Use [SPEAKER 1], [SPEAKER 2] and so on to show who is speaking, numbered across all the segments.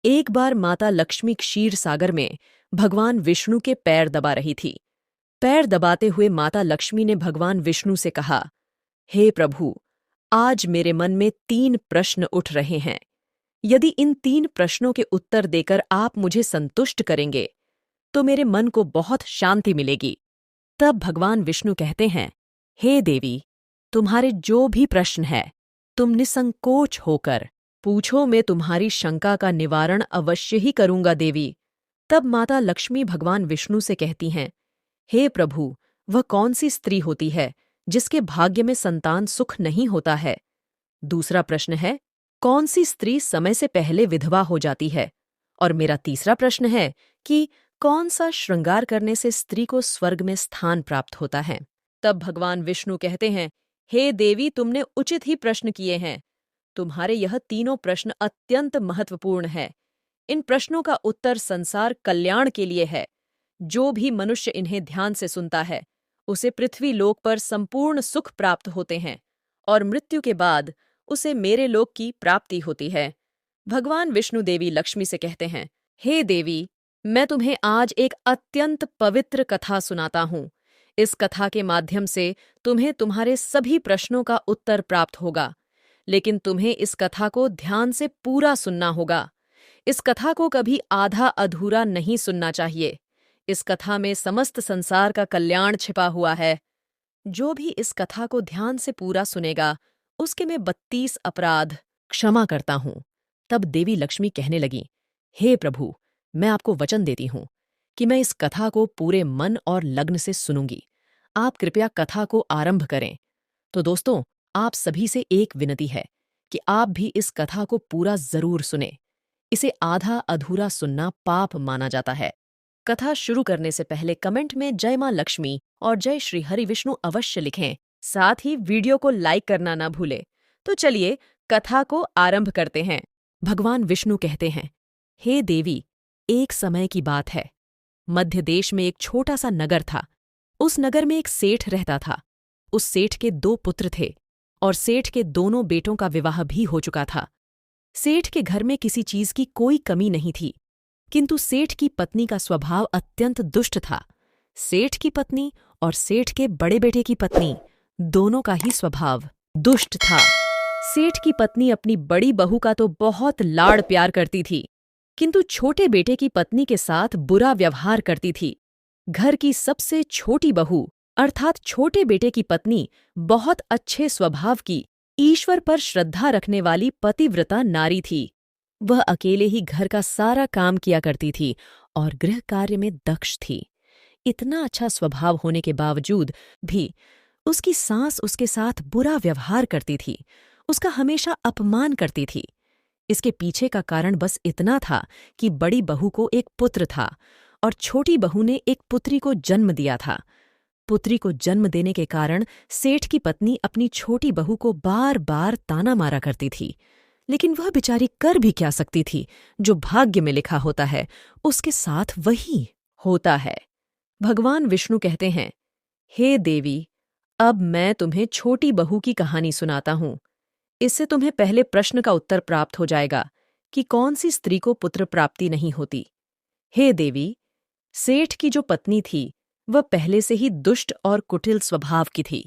[SPEAKER 1] एक बार माता लक्ष्मी क्षीर सागर में भगवान विष्णु के पैर दबा रही थी। पैर दबाते हुए माता लक्ष्मी ने भगवान विष्णु से कहा, हे प्रभु, आज मेरे मन में 3 प्रश्न उठ रहे हैं। यदि इन 3 प्रश्नों के उत्तर देकर आप मुझे संतुष्ट करेंगे तो मेरे मन को बहुत शांति मिलेगी। तब भगवान विष्णु कहते हैं, हे देवी, तुम्हारे जो भी प्रश्न है तुम निसंकोच होकर पूछो, मैं तुम्हारी शंका का निवारण अवश्य ही करूंगा देवी। तब माता लक्ष्मी भगवान विष्णु से कहती हैं, हे प्रभु, वह कौन सी स्त्री होती है जिसके भाग्य में संतान सुख नहीं होता है? दूसरा प्रश्न है, कौन सी स्त्री समय से पहले विधवा हो जाती है? और मेरा तीसरा प्रश्न है कि कौन सा श्रृंगार करने से स्त्री को स्वर्ग में स्थान प्राप्त होता है? तब भगवान विष्णु कहते हैं, हे देवी, तुमने उचित ही प्रश्न किए हैं। तुम्हारे यह तीनों प्रश्न अत्यंत महत्वपूर्ण है। इन प्रश्नों का उत्तर संसार कल्याण के लिए है। जो भी मनुष्य इन्हें ध्यान से सुनता है उसे पृथ्वी लोक पर संपूर्ण सुख प्राप्त होते हैं और मृत्यु के बाद उसे मेरे लोक की प्राप्ति होती है। भगवान विष्णु देवी लक्ष्मी से कहते हैं, हे देवी, मैं तुम्हें आज एक अत्यंत पवित्र कथा सुनाता हूँ। इस कथा के माध्यम से तुम्हें तुम्हारे सभी प्रश्नों का उत्तर प्राप्त होगा, लेकिन तुम्हें इस कथा को ध्यान से पूरा सुनना होगा। इस कथा को कभी आधा अधूरा नहीं सुनना चाहिए। इस कथा में समस्त संसार का कल्याण छिपा हुआ है। जो भी इस कथा को ध्यान से पूरा सुनेगा उसके मैं 32 अपराध क्षमा करता हूँ। तब देवी लक्ष्मी कहने लगी, हे प्रभु, मैं आपको वचन देती हूँ कि मैं इस कथा को पूरे मन और लग्न से सुनूंगी। आप कृपया कथा को आरंभ करें। तो दोस्तों, आप सभी से एक विनती है कि आप भी इस कथा को पूरा जरूर सुने। इसे आधा अधूरा सुनना पाप माना जाता है। कथा शुरू करने से पहले कमेंट में जय मां लक्ष्मी और जय श्री हरि विष्णु अवश्य लिखें। साथ ही वीडियो को लाइक करना ना भूलें। तो चलिए कथा को आरंभ करते हैं। भगवान विष्णु कहते हैं, हे देवी, एक समय की बात है। मध्य देश में एक छोटा सा नगर था। उस नगर में एक सेठ रहता था। उस सेठ के 2 पुत्र थे और सेठ के दोनों बेटों का विवाह भी हो चुका था। सेठ के घर में किसी चीज की कोई कमी नहीं थी, किंतु सेठ की पत्नी का स्वभाव अत्यंत दुष्ट था। सेठ की पत्नी और सेठ के बड़े बेटे की पत्नी दोनों का ही स्वभाव दुष्ट था। सेठ की पत्नी अपनी बड़ी बहू का तो बहुत लाड़ प्यार करती थी, किंतु छोटे बेटे की पत्नी के साथ बुरा व्यवहार करती थी। घर की सबसे छोटी बहू अर्थात छोटे बेटे की पत्नी बहुत अच्छे स्वभाव की, ईश्वर पर श्रद्धा रखने वाली पतिव्रता नारी थी। वह अकेले ही घर का सारा काम किया करती थी और गृह कार्य में दक्ष थी। इतना अच्छा स्वभाव होने के बावजूद भी उसकी सास उसके साथ बुरा व्यवहार करती थी, उसका हमेशा अपमान करती थी। इसके पीछे का कारण बस इतना था कि बड़ी बहू को एक पुत्र था और छोटी बहू ने एक पुत्री को जन्म दिया था। पुत्री को जन्म देने के कारण सेठ की पत्नी अपनी छोटी बहू को बार बार ताना मारा करती थी, लेकिन वह बेचारी कर भी क्या सकती थी। जो भाग्य में लिखा होता है उसके साथ वही होता है। भगवान विष्णु कहते हैं, हे देवी, अब मैं तुम्हें छोटी बहू की कहानी सुनाता हूँ। इससे तुम्हें पहले प्रश्न का उत्तर प्राप्त हो जाएगा कि कौन सी स्त्री को पुत्र प्राप्ति नहीं होती। हे देवी, सेठ की जो पत्नी थी वह पहले से ही दुष्ट और कुटिल स्वभाव की थी।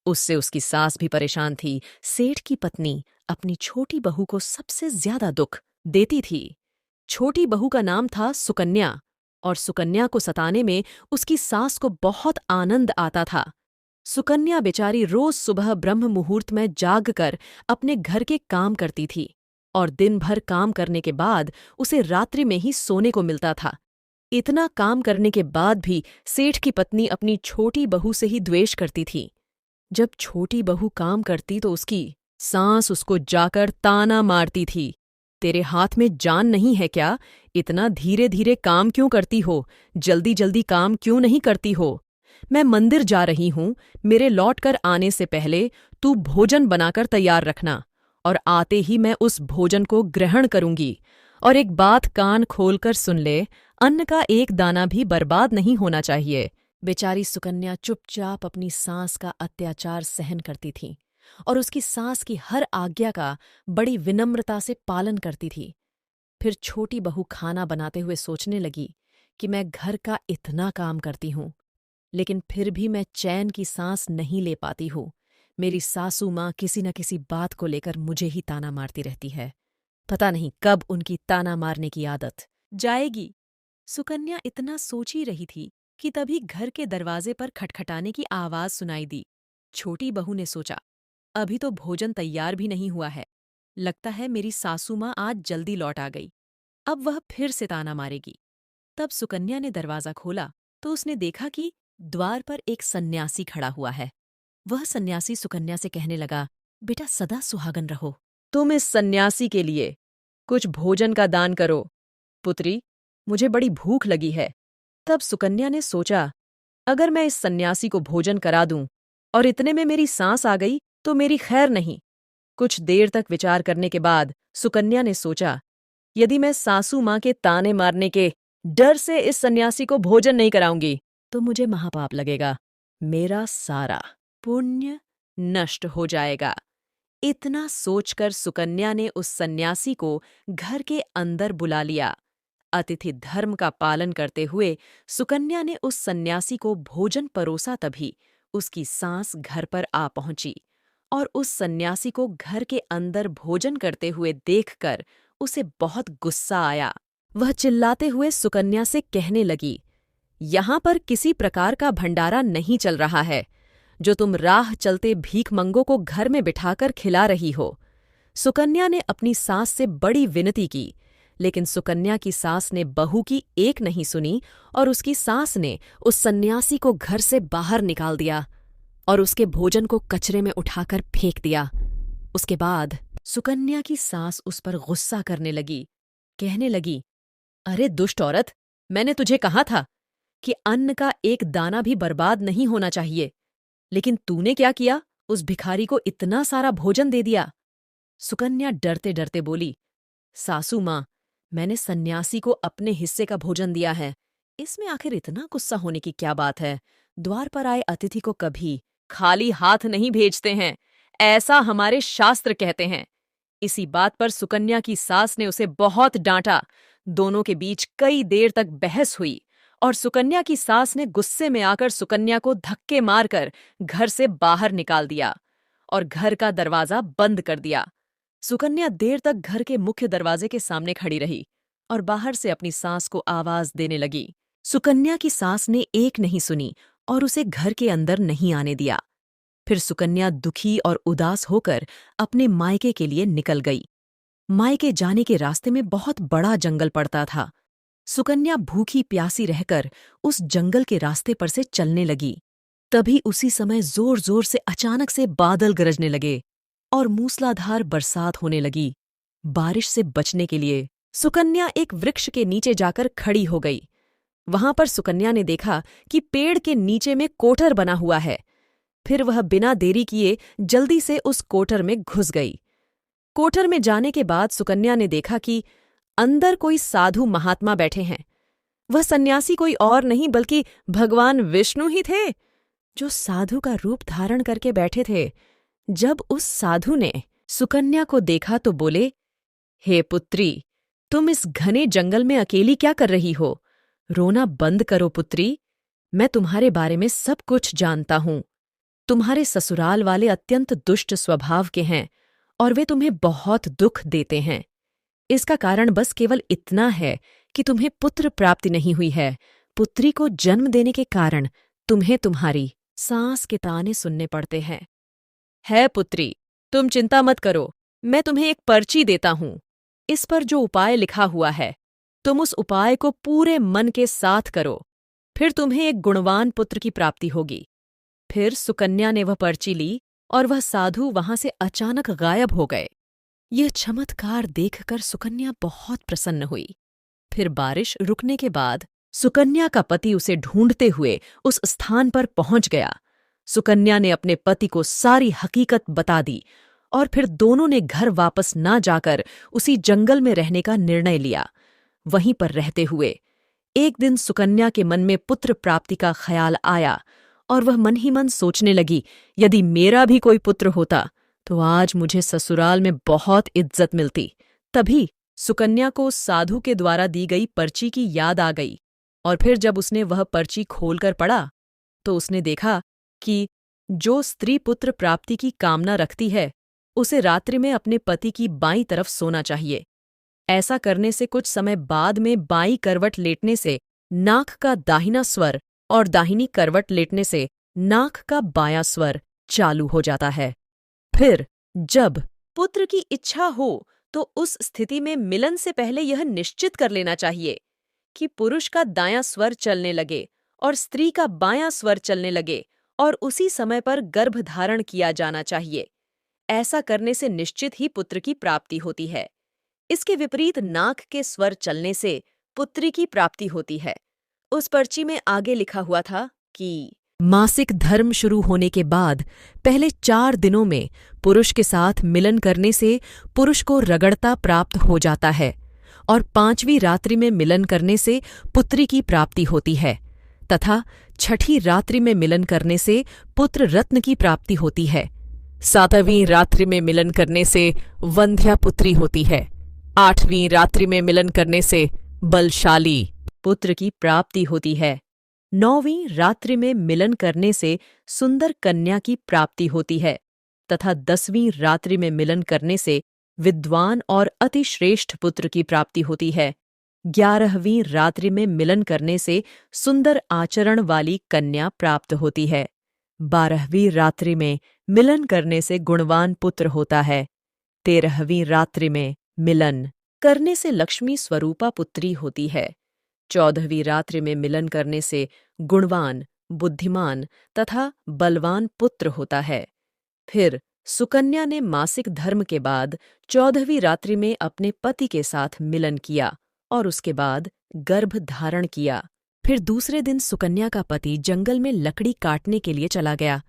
[SPEAKER 1] उससे उसकी सास भी परेशान थी। सेठ की पत्नी अपनी छोटी बहू को सबसे ज्यादा दुख देती थी। छोटी बहू का नाम था सुकन्या और सुकन्या को सताने में उसकी सास को बहुत आनंद आता था। सुकन्या बेचारी रोज सुबह ब्रह्म मुहूर्त में जागकर अपने घर के काम करती थी और दिन भर काम करने के बाद उसे रात्रि में ही सोने को मिलता था। इतना काम करने के बाद भी सेठ की पत्नी अपनी छोटी बहू से ही द्वेष करती थी। जब छोटी बहू काम करती तो उसकी सास उसको जाकर ताना मारती थी, तेरे हाथ में जान नहीं है क्या? इतना धीरे धीरे काम क्यों करती हो? जल्दी जल्दी काम क्यों नहीं करती हो? मैं मंदिर जा रही हूँ, मेरे लौट कर आने से पहले तू भोजन बनाकर तैयार रखना और आते ही मैं उस भोजन को ग्रहण करूंगी। और एक बात कान खोलकर सुन ले, अन्न का एक दाना भी बर्बाद नहीं होना चाहिए। बेचारी सुकन्या चुपचाप अपनी सास का अत्याचार सहन करती थी और उसकी सास की हर आज्ञा का बड़ी विनम्रता से पालन करती थी। फिर छोटी बहू खाना बनाते हुए सोचने लगी कि मैं घर का इतना काम करती हूँ, लेकिन फिर भी मैं चैन की सांस नहीं ले पाती हूँ। मेरी सासू माँ किसी न किसी बात को लेकर मुझे ही ताना मारती रहती है। पता नहीं कब उनकी ताना मारने की आदत जाएगी। सुकन्या इतना सोच ही रही थी कि तभी घर के दरवाजे पर खटखटाने की आवाज सुनाई दी। छोटी बहू ने सोचा, अभी तो भोजन तैयार भी नहीं हुआ है। लगता है मेरी सासू माँ आज जल्दी लौट आ गई। अब वह फिर से ताना मारेगी। तब सुकन्या ने दरवाजा खोला तो उसने देखा कि द्वार पर एक सन्यासी खड़ा हुआ है। वह सन्यासी सुकन्या से कहने लगा, बेटा सदा सुहागन रहो। तुम इस सन्यासी के लिए कुछ भोजन का दान करो। पुत्री, मुझे बड़ी भूख लगी है। तब सुकन्या ने सोचा, अगर मैं इस सन्यासी को भोजन करा दूं और इतने में मेरी सांस आ गई तो मेरी खैर नहीं। कुछ देर तक विचार करने के बाद सुकन्या ने सोचा, यदि मैं सासू माँ के ताने मारने के डर से इस सन्यासी को भोजन नहीं कराऊंगी तो मुझे महापाप लगेगा। मेरा सारा पुण्य नष्ट हो जाएगा। इतना सोचकर सुकन्या ने उस सन्यासी को घर के अंदर बुला लिया। अतिथि धर्म का पालन करते हुए सुकन्या ने उस सन्यासी को भोजन परोसा। तभी उसकी सांस घर पर आ पहुंची और उस सन्यासी को घर के अंदर भोजन करते हुए देखकर उसे बहुत गुस्सा आया। वह चिल्लाते हुए सुकन्या से कहने लगी, यहाँ पर किसी प्रकार का भंडारा नहीं चल रहा है जो तुम राह चलते भीखमंगों को घर में बिठाकर खिला रही हो। सुकन्या ने अपनी सास से बड़ी विनती की, लेकिन सुकन्या की सास ने बहू की एक नहीं सुनी और उसकी सास ने उस सन्यासी को घर से बाहर निकाल दिया और उसके भोजन को कचरे में उठाकर फेंक दिया। उसके बाद सुकन्या की सास उस पर गुस्सा करने लगी, कहने लगी, अरे दुष्ट औरत, मैंने तुझे कहा था कि अन्न का एक दाना भी बर्बाद नहीं होना चाहिए, लेकिन तूने क्या किया, उस भिखारी को इतना सारा भोजन दे दिया। सुकन्या डरते डरते बोली, सासू माँ, मैंने सन्यासी को अपने हिस्से का भोजन दिया है। इसमें आखिर इतना गुस्सा होने की क्या बात है? द्वार पर आए अतिथि को कभी खाली हाथ नहीं भेजते हैं, ऐसा हमारे शास्त्र कहते हैं। इसी बात पर सुकन्या की सास ने उसे बहुत डांटा। दोनों के बीच कई देर तक बहस हुई और सुकन्या की सास ने गुस्से में आकर सुकन्या को धक्के मारकर घर से बाहर निकाल दिया और घर का दरवाजा बंद कर दिया। सुकन्या देर तक घर के मुख्य दरवाजे के सामने खड़ी रही और बाहर से अपनी सास को आवाज देने लगी। सुकन्या की सास ने एक नहीं सुनी और उसे घर के अंदर नहीं आने दिया। फिर सुकन्या दुखी और उदास होकर अपने मायके के लिए निकल गई। मायके जाने के रास्ते में बहुत बड़ा जंगल पड़ता था। सुकन्या भूखी प्यासी रहकर उस जंगल के रास्ते पर से चलने लगी। तभी उसी समय जोर जोर से अचानक से बादल गरजने लगे और मूसलाधार बरसात होने लगी। बारिश से बचने के लिए सुकन्या एक वृक्ष के नीचे जाकर खड़ी हो गई। वहां पर सुकन्या ने देखा कि पेड़ के नीचे में कोठर बना हुआ है। फिर वह बिना देरी किए जल्दी से उस कोठर में घुस गई। कोठर में जाने के बाद सुकन्या ने देखा कि अंदर कोई साधु महात्मा बैठे हैं। वह सन्यासी कोई और नहीं बल्कि भगवान विष्णु ही थे, जो साधु का रूप धारण करके बैठे थे। जब उस साधु ने सुकन्या को देखा तो बोले, हे पुत्री, तुम इस घने जंगल में अकेली क्या कर रही हो? रोना बंद करो पुत्री, मैं तुम्हारे बारे में सब कुछ जानता हूं। तुम्हारे ससुराल वाले अत्यंत दुष्ट स्वभाव के हैं और वे तुम्हें बहुत दुख देते हैं। इसका कारण बस केवल इतना है कि तुम्हें पुत्र प्राप्ति नहीं हुई है। पुत्री को जन्म देने के कारण तुम्हें तुम्हारी सांस के ताने सुनने पड़ते हैं। है पुत्री, तुम चिंता मत करो, मैं तुम्हें एक पर्ची देता हूं। इस पर जो उपाय लिखा हुआ है, तुम उस उपाय को पूरे मन के साथ करो, फिर तुम्हें एक गुणवान पुत्र की प्राप्ति होगी। फिर सुकन्या ने वह पर्ची ली और वह साधु वहां से अचानक गायब हो गए। यह चमत्कार देखकर सुकन्या बहुत प्रसन्न हुई। फिर बारिश रुकने के बाद सुकन्या का पति उसे ढूंढते हुए उस स्थान पर पहुंच गया। सुकन्या ने अपने पति को सारी हकीकत बता दी और फिर दोनों ने घर वापस ना जाकर उसी जंगल में रहने का निर्णय लिया। वहीं पर रहते हुए एक दिन सुकन्या के मन में पुत्र प्राप्ति का ख्याल आया और वह मन ही मन सोचने लगी, यदि मेरा भी कोई पुत्र होता तो आज मुझे ससुराल में बहुत इज्जत मिलती। तभी सुकन्या को उस साधु के द्वारा दी गई पर्ची की याद आ गई, और फिर जब उसने वह पर्ची खोलकर पढ़ा तो उसने देखा कि जो स्त्री पुत्र प्राप्ति की कामना रखती है उसे रात्रि में अपने पति की बाईं तरफ सोना चाहिए। ऐसा करने से कुछ समय बाद में बाईं करवट लेटने से नाक का दाहिना स्वर और दाहिनी करवट लेटने से नाक का बायां स्वर चालू हो जाता है। फिर जब पुत्र की इच्छा हो तो उस स्थिति में मिलन से पहले यह निश्चित कर लेना चाहिए कि पुरुष का दायां स्वर चलने लगे और स्त्री का बायां स्वर चलने लगे और उसी समय पर गर्भ धारण किया जाना चाहिए। ऐसा करने से निश्चित ही पुत्र की प्राप्ति होती है। इसके विपरीत नाक के स्वर चलने से पुत्री की प्राप्ति होती है। उस पर्ची में आगे लिखा हुआ था कि मासिक धर्म शुरू होने के बाद पहले 4 दिनों में पुरुष के साथ मिलन करने से पुरुष को रगड़ता प्राप्त हो जाता है और 5वीं रात्रि में मिलन करने से पुत्री की प्राप्ति होती है तथा 6ठी रात्रि में मिलन करने से पुत्र रत्न की प्राप्ति होती है। 7वीं रात्रि में मिलन करने से वंध्या पुत्री होती है। 8वीं रात्रि में मिलन करने से बलशाली पुत्र की प्राप्ति होती है। 9वीं रात्रि में मिलन करने से सुंदर कन्या की प्राप्ति होती है तथा 10वीं रात्रि में मिलन करने से विद्वान और अतिश्रेष्ठ पुत्र की प्राप्ति होती है। 11वीं रात्रि में मिलन करने से सुंदर आचरण वाली कन्या प्राप्त होती है। 12वीं रात्रि में मिलन करने से गुणवान पुत्र होता है। 13वीं रात्रि में मिलन करने से लक्ष्मी स्वरूपा पुत्री होती है। 14वीं रात्रि में मिलन करने से गुणवान, बुद्धिमान तथा बलवान पुत्र होता है। फिर सुकन्या ने मासिक धर्म के बाद 14वीं रात्रि में अपने पति के साथ मिलन किया और उसके बाद गर्भ धारण किया। फिर दूसरे दिन सुकन्या का पति जंगल में लकड़ी काटने के लिए चला गया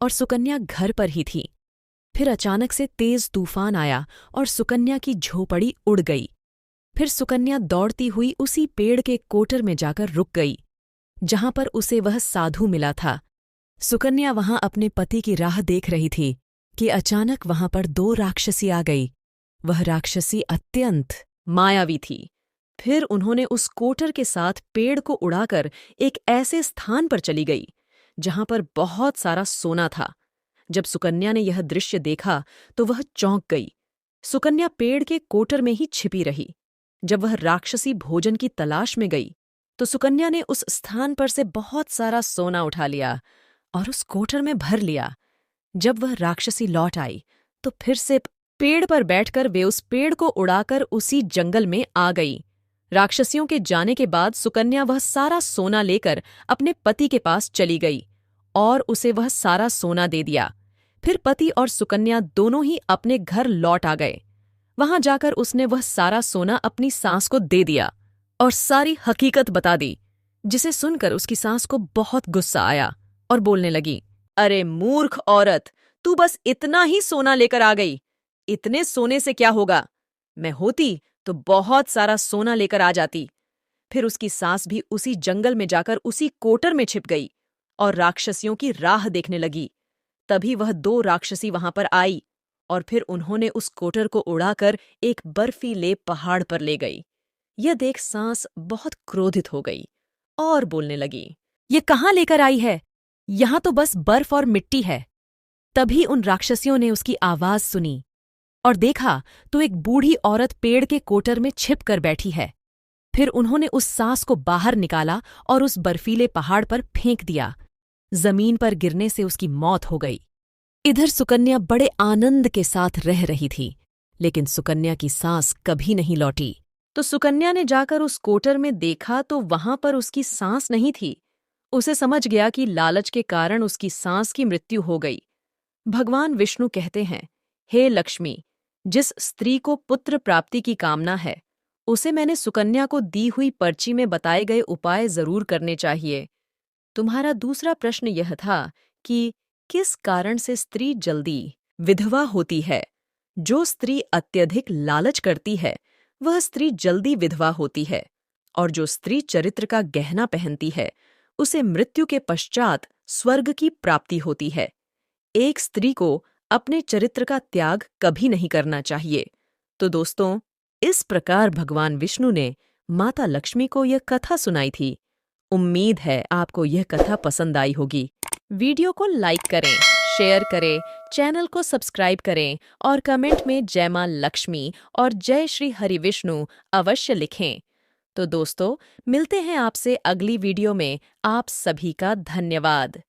[SPEAKER 1] और सुकन्या घर पर ही थी। फिर अचानक से तेज तूफान आया और सुकन्या की झोपड़ी उड़ गई। फिर सुकन्या दौड़ती हुई उसी पेड़ के कोटर में जाकर रुक गई जहां पर उसे वह साधु मिला था। सुकन्या वहां अपने पति की राह देख रही थी कि अचानक वहां पर 2 राक्षसी आ गई। वह राक्षसी अत्यंत मायावी थी। फिर उन्होंने उस कोटर के साथ पेड़ को उड़ाकर एक ऐसे स्थान पर चली गई जहां पर बहुत सारा सोना था। जब सुकन्या ने यह दृश्य देखा तो वह चौंक गई। सुकन्या पेड़ के कोटर में ही छिपी रही। जब वह राक्षसी भोजन की तलाश में गई तो सुकन्या ने उस स्थान पर से बहुत सारा सोना उठा लिया और उस कोटर में भर लिया। जब वह राक्षसी लौट आई तो फिर से पेड़ पर बैठकर वे उस पेड़ को उड़ाकर उसी जंगल में आ गई। राक्षसियों के जाने के बाद सुकन्या वह सारा सोना लेकर अपने पति के पास चली गई और उसे वह सारा सोना दे दिया। फिर पति और सुकन्या दोनों ही अपने घर लौट आ गए। वहां जाकर उसने वह सारा सोना अपनी सास को दे दिया और सारी हकीकत बता दी, जिसे सुनकर उसकी सास को बहुत गुस्सा आया और बोलने लगी, अरे मूर्ख औरत, तू बस इतना ही सोना लेकर आ गई। इतने सोने से क्या होगा? मैं होती तो बहुत सारा सोना लेकर आ जाती। फिर उसकी सास भी उसी जंगल में जाकर उसी कोटर में छिप गई और राक्षसियों की राह देखने लगी। तभी वह 2 राक्षसी वहां पर आई और फिर उन्होंने उस कोटर को उड़ाकर एक बर्फीले पहाड़ पर ले गई। यह देख सास बहुत क्रोधित हो गई और बोलने लगी, ये कहाँ लेकर आई है? यहां तो बस बर्फ और मिट्टी है। तभी उन राक्षसियों ने उसकी आवाज सुनी और देखा तो एक बूढ़ी औरत पेड़ के कोटर में छिप कर बैठी है। फिर उन्होंने उस सास को बाहर निकाला और उस बर्फीले पहाड़ पर फेंक दिया। जमीन पर गिरने से उसकी मौत हो गई। इधर सुकन्या बड़े आनंद के साथ रह रही थी, लेकिन सुकन्या की सास कभी नहीं लौटी। तो सुकन्या ने जाकर उस कोटर में देखा तो वहां पर उसकी सास नहीं थी। उसे समझ गया कि लालच के कारण उसकी सास की मृत्यु हो गई। भगवान विष्णु कहते हैं, हे लक्ष्मी, जिस स्त्री को पुत्र प्राप्ति की कामना है उसे मैंने सुकन्या को दी हुई पर्ची में बताए गए उपाय जरूर करने चाहिए। तुम्हारा दूसरा प्रश्न यह था कि किस कारण से स्त्री जल्दी विधवा होती है। जो स्त्री अत्यधिक लालच करती है वह स्त्री जल्दी विधवा होती है, और जो स्त्री चरित्र का गहना पहनती है उसे मृत्यु के पश्चात स्वर्ग की प्राप्ति होती है। एक स्त्री को अपने चरित्र का त्याग कभी नहीं करना चाहिए। तो दोस्तों, इस प्रकार भगवान विष्णु ने माता लक्ष्मी को यह कथा सुनाई थी। उम्मीद है आपको यह कथा पसंद आई होगी। वीडियो को लाइक करें, शेयर करें, चैनल को सब्सक्राइब करें और कमेंट में जय मां लक्ष्मी और जय श्री हरि विष्णु अवश्य लिखें। तो दोस्तों, मिलते हैं आपसे अगली वीडियो में। आप सभी का धन्यवाद।